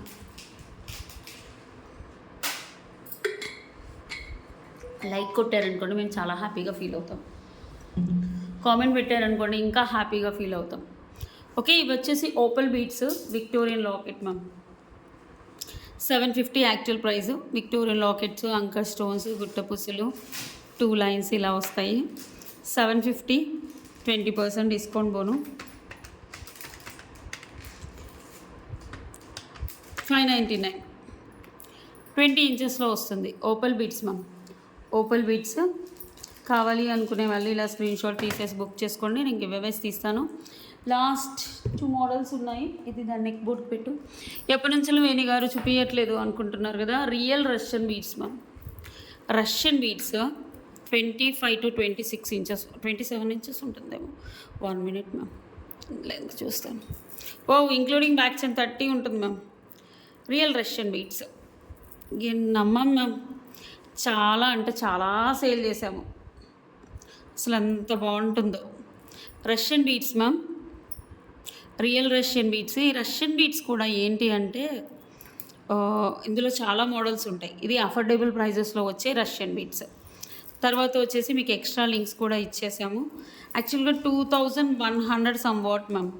లైక్ కొట్టారనుకోండి మేము చాలా హ్యాపీగా ఫీల్ అవుతాం. కామెంట్ పెట్టారనుకోండి ఇంకా హ్యాపీగా ఫీల్ అవుతాం. ఓకే, ఇవి వచ్చేసి opal beads Victorian locket ma'am. 750 actual price. Victorian lockets, uncut stones, గుట్టపుసులు 2 lines ఇలా వస్తాయి. 750, 20% డిస్కౌంట్ బోను. 599, 20 inchesలో వస్తుంది. Opal beads ma'am, opal beads. కావాలి అనుకునే వాళ్ళు ఇలా స్క్రీన్ షాట్ తీసేసి బుక్ చేసుకోండి, నేను గివ్అవేస్ తీస్తాను. లాస్ట్ 2 మోడల్స్ ఉన్నాయి. ఇది దాన్ని నెక్ బోర్డ్ పెట్టు. ఎప్పటి నుంచో వేణి గారు చూపించట్లేదు అనుకుంటున్నారు కదా, real Russian beads ma'am. Russian beats 25 to 26 inches, 27 inches ఉంటుందేమో. 1 minute మ్యామ్, లెంత్ చూస్తాను. ఓ ఇంక్లూడింగ్ బ్యాక్ చైన్ 30 ఉంటుంది మ్యామ్. రియల్ రష్యన్ బీట్స్ నమ్మం మ్యామ్, చాలా అంటే చాలా సేల్ చేసాము, అసలు ఎంత బాగుంటుందో. Russian beads ma'am, real Russian beads. ఈ రష్యన్ బీట్స్ కూడా ఏంటి అంటే ఇందులో చాలా మోడల్స్ ఉంటాయి. ఇది అఫోర్డబుల్ ప్రైజెస్లో వచ్చే రష్యన్ బీట్స్. తర్వాత వచ్చేసి మీకు ఎక్స్ట్రా లింక్స్ కూడా ఇచ్చేసాము. యాక్చువల్గా 2100 సమ్ వాట్ మ్యామ్,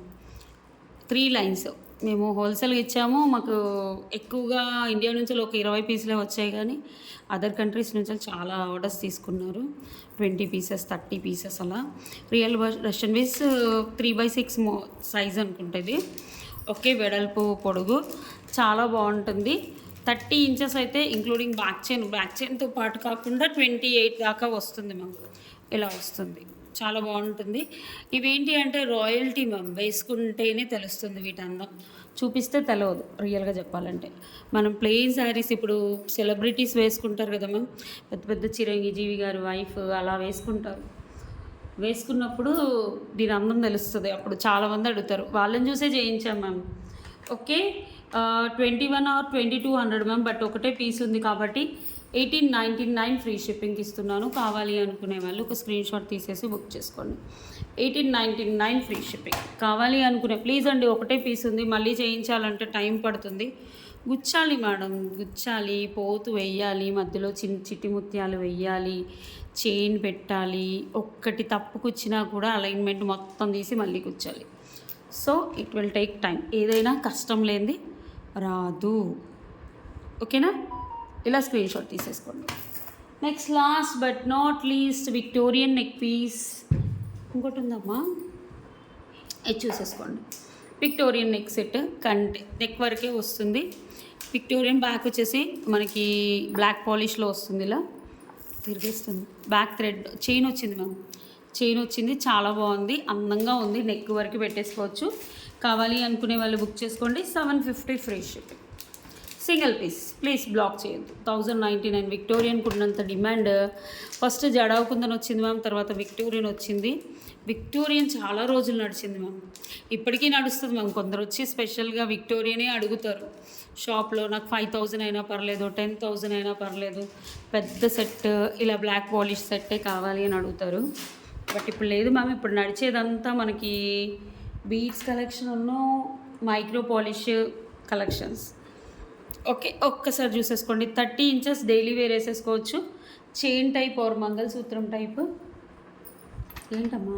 3 lines మేము హోల్సేల్గా ఇచ్చాము. మాకు ఎక్కువగా ఇండియా నుంచి ఒక 20 పీసులే వచ్చాయి, కానీ అదర్ కంట్రీస్ నుంచి చాలా ఆర్డర్స్ తీసుకున్నారు. 20 pieces 30 pieces అలా. రియల్ రష్యన్ బీట్స్ 3/6 సైజ్ అనుకుంటుంది. ఓకే, వెడల్పు పొడుగు చాలా బాగుంటుంది. 30 inches అయితే ఇంక్లూడింగ్ బ్యాక్ చైన్తో పాటు కాకుండా 28 దాకా వస్తుంది మ్యామ్. ఇలా వస్తుంది, చాలా బాగుంటుంది. ఇవేంటి అంటే రాయల్టీ మ్యామ్, వేసుకుంటేనే తెలుస్తుంది వీటి అందం, చూపిస్తే తెలియదు రియల్గా చెప్పాలంటే. మనం ప్లెయిన్ శారీస్ ఇప్పుడు సెలబ్రిటీస్ వేసుకుంటారు కదా మ్యామ్, పెద్ద చిరంజీవి గారి వైఫ్ అలా వేసుకుంటారు. వేసుకున్నప్పుడు దీని అందం తెలుస్తుంది. అప్పుడు చాలామంది అడుగుతారు, వాళ్ళని చూసే చేయించాం ma'am. Okay, 21 or 2200 ma'am. But ఒకటే పీస్ ఉంది కాబట్టి 1899 ఫ్రీ షిప్పింగ్ ఇస్తున్నాను. కావాలి అనుకునే వాళ్ళు ఒక స్క్రీన్ షాట్ తీసేసి బుక్ చేసుకోండి. 1899 ఫ్రీ షిప్పింగ్. కావాలి అనుకునే ప్లీజ్ అండి, ఒకటే పీస్ ఉంది, మళ్ళీ చేయించాలంటే టైం పడుతుంది. గుచ్చాలి మేడం, గుచ్చాలి, పోతు వెయ్యాలి, మధ్యలో చిట్టి ముత్యాలు వెయ్యాలి, చైన్ పెట్టాలి. ఒక్కటి తప్పు కూర్చినా కూడా అలైన్మెంట్ మొత్తం తీసి మళ్ళీ కూర్చాలి. So it will take time. ఏదైనా కష్టం లేనిది రాదు. ఓకేనా, ఇలా స్క్రీన్ షాట్ తీసేసుకోండి. Next last but not least Victorian neck piece ఇంకోటి ఉందమ్మా, ఇది చూసేసుకోండి. విక్టోరియన్ నెక్ సెట్ నెక్ వరకే వస్తుంది. విక్టోరియన్ బ్యాక్ వచ్చేసి మనకి బ్లాక్ పాలిష్లో వస్తుంది, ఇలా తిరిగేస్తుంది. బ్యాక్ థ్రెడ్ చైన్ వచ్చింది మ్యామ్, చైన్ వచ్చింది, చాలా బాగుంది, అందంగా ఉంది. నెక్ వరకు పెట్టేసుకోవచ్చు. కావాలి అనుకునే వాళ్ళు బుక్ చేసుకోండి. 750 free shipping. Single piece, please block చేయొద్దు. 1099 విక్టోరియన్కి ఉన్నంత డిమాండ్. ఫస్ట్ జడావు కుందన్ వచ్చింది మ్యామ్, తర్వాత విక్టోరియన్ వచ్చింది. విక్టోరియన్ చాలా రోజులు నడిచింది మ్యామ్, ఇప్పటికీ నడుస్తుంది మ్యామ్. కొందరు వచ్చి స్పెషల్గా విక్టోరియనే అడుగుతారు షాప్లో. నాకు 5000 అయినా పర్లేదు, 10,000 అయినా పర్లేదు, పెద్ద సెట్ ఇలా బ్లాక్ పాలిష్ సెట్టే కావాలి అని అడుగుతారు. బట్ ఇప్పుడు లేదు మ్యామ్, ఇప్పుడు నడిచేదంతా మనకి బీడ్స్ కలెక్షన్ ఉన్న మైక్రో పాలిష్ కలెక్షన్స్. ఓకే, ఒక్కసారి చూసేసుకోండి. 30 ఇంచెస్ డైలీ వేర్ వేసేసుకోవచ్చు. చైన్ టైప్ ఆర్ మంగళసూత్రం టైప్. ఏంటమ్మా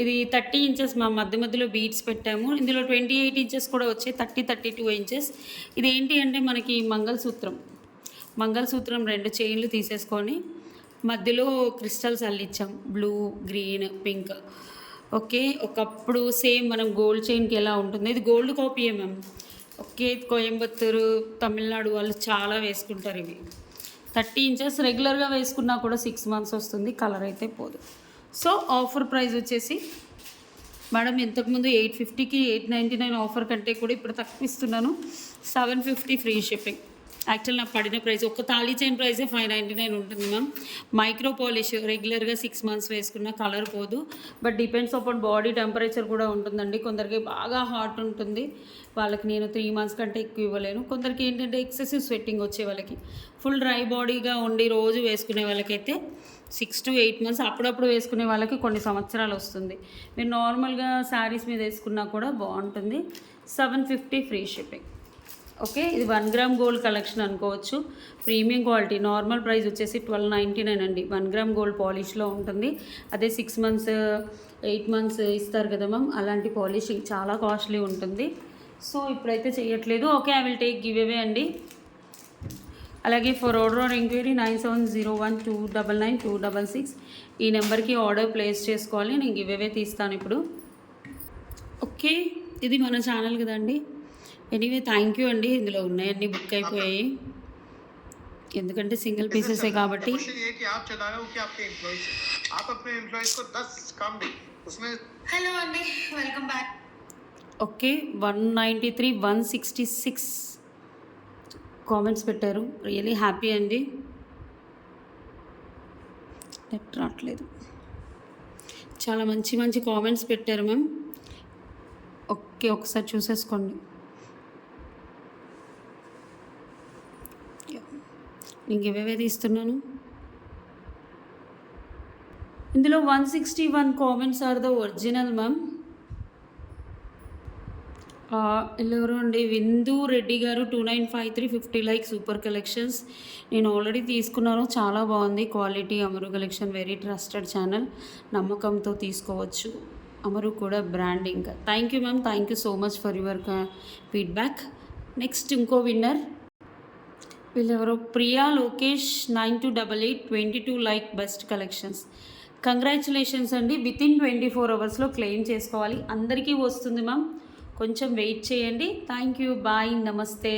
ఇది 30 ఇంచెస్ మా మధ్యలో బీడ్స్ పెట్టాము. ఇందులో 28 ఇంచెస్ కూడా వచ్చాయి, 32 ఇంచెస్. ఇది ఏంటి అంటే మనకి మంగళసూత్రం 2 చైన్లు తీసేసుకొని మధ్యలో క్రిస్టల్స్ అల్లిచ్చాం, బ్లూ, గ్రీన్, పింక్. ఓకే, ఒకప్పుడు సేమ్ మనం గోల్డ్ చైన్కి ఎలా ఉంటుంది, ఇది గోల్డ్ కాపీయే మ్యామ్. ఓకే, కోయంబత్తూరు, తమిళనాడు వాళ్ళు చాలా వేసుకుంటారు ఇవి. 30 ఇంచెస్ రెగ్యులర్గా వేసుకున్నా కూడా 6 మంత్స్ వస్తుంది, కలర్ అయితే పోదు. సో ఆఫర్ ప్రైస్ వచ్చేసి మేడం ఇంతకుముందు 850కి 899 ఆఫర్ కంటే కూడా ఇప్పుడు తక్కువ ఇస్తున్నాను. 750 ఫ్రీ షిప్పింగ్. యాక్చువల్ నాకు పడిన ప్రైస్ ఒక్క తాళీ చైన్ ప్రైసే 599 ఉంటుంది మ్యామ్. మైక్రో పాలిష్ రెగ్యులర్గా 6 మంత్స్ వేసుకున్న కలర్ పోదు. But depends upon body temperature కూడా ఉంటుందండి. కొందరికి బాగా హాట్ ఉంటుంది, వాళ్ళకి నేను 3 మంత్స్ కంటే ఎక్కువ ఇవ్వలేను. కొందరికి ఏంటంటే ఎక్సెసివ్ స్వెట్టింగ్ వచ్చే వాళ్ళకి, ఫుల్ డ్రై బాడీగా ఉండి రోజు వేసుకునే వాళ్ళకైతే 6 to 8 మంత్స్, అప్పుడప్పుడు వేసుకునే వాళ్ళకి కొన్ని సంవత్సరాలు వస్తుంది. మీరు నార్మల్గా శారీస్ మీద వేసుకున్నా కూడా బాగుంటుంది. 750 ఫ్రీ షిప్పింగ్. ఓకే, ఇది 1 గ్రామ్ గోల్డ్ కలెక్షన్ అనుకోవచ్చు. Premium quality. నార్మల్ ప్రైస్ వచ్చేసి 1299 అండి. 1 గ్రామ్ గోల్డ్ పాలిష్లో ఉంటుంది. అదే 6 మంత్స్ 8 మంత్స్ ఇస్తారు కదా మ్యామ్, అలాంటి పాలిషింగ్ చాలా కాస్ట్లీ ఉంటుంది. సో ఇప్పుడైతే చేయట్లేదు. Okay, I will take give away అండి. అలాగే ఫర్ ఆర్డర్ ఆర్ ఎంక్వైరీ 9701299266 ఈ నెంబర్కి ఆర్డర్ ప్లేస్ చేసుకోవాలి. నేను గివ్ అవే తీస్తాను ఇప్పుడు. ఓకే, ఇది మన ఛానల్ కదండి. ఎనీవే థ్యాంక్ యూ అండి. ఇందులో ఉన్నాయన్నీ బుక్ అయిపోయాయి, ఎందుకంటే సింగిల్ పీసెసే కాబట్టి. హలో అండి, వెల్కమ్ బ్యాక్. ఓకే, 193 166 కామెంట్స్ పెట్టారు, రియలీ హ్యాపీ అండి. నెట్ రావట్లేదు. చాలా మంచి మంచి కామెంట్స్ పెట్టారు మ్యామ్. ఓకే, ఒకసారి చూసేసుకోండి. నేను గివ్ తీస్తున్నాను. ఇందులో 161 comments are the original ma'am. ఎవరు అండి, విందు రెడ్డి గారు 2953 50 లైక్ సూపర్ కలెక్షన్స్. నేను ఆల్రెడీ తీసుకున్నాను, చాలా బాగుంది quality. Amaru collection very trusted channel, నమ్మకంతో తీసుకోవచ్చు. అమరు కూడా branding. Thank you ma'am, thank you so much for your feedback. Next ఇంకో విన్నర్ వీళ్ళెవరో, Priya Lokesh 9288 22 like best collections. Congratulations అండి. వితిన్ 24 అవర్స్లో క్లెయిమ్ చేసుకోవాలి. అందరికీ వస్తుంది మ్యామ్, కొంచెం వెయిట్ చేయండి. థ్యాంక్ యూ, బాయ్, నమస్తే.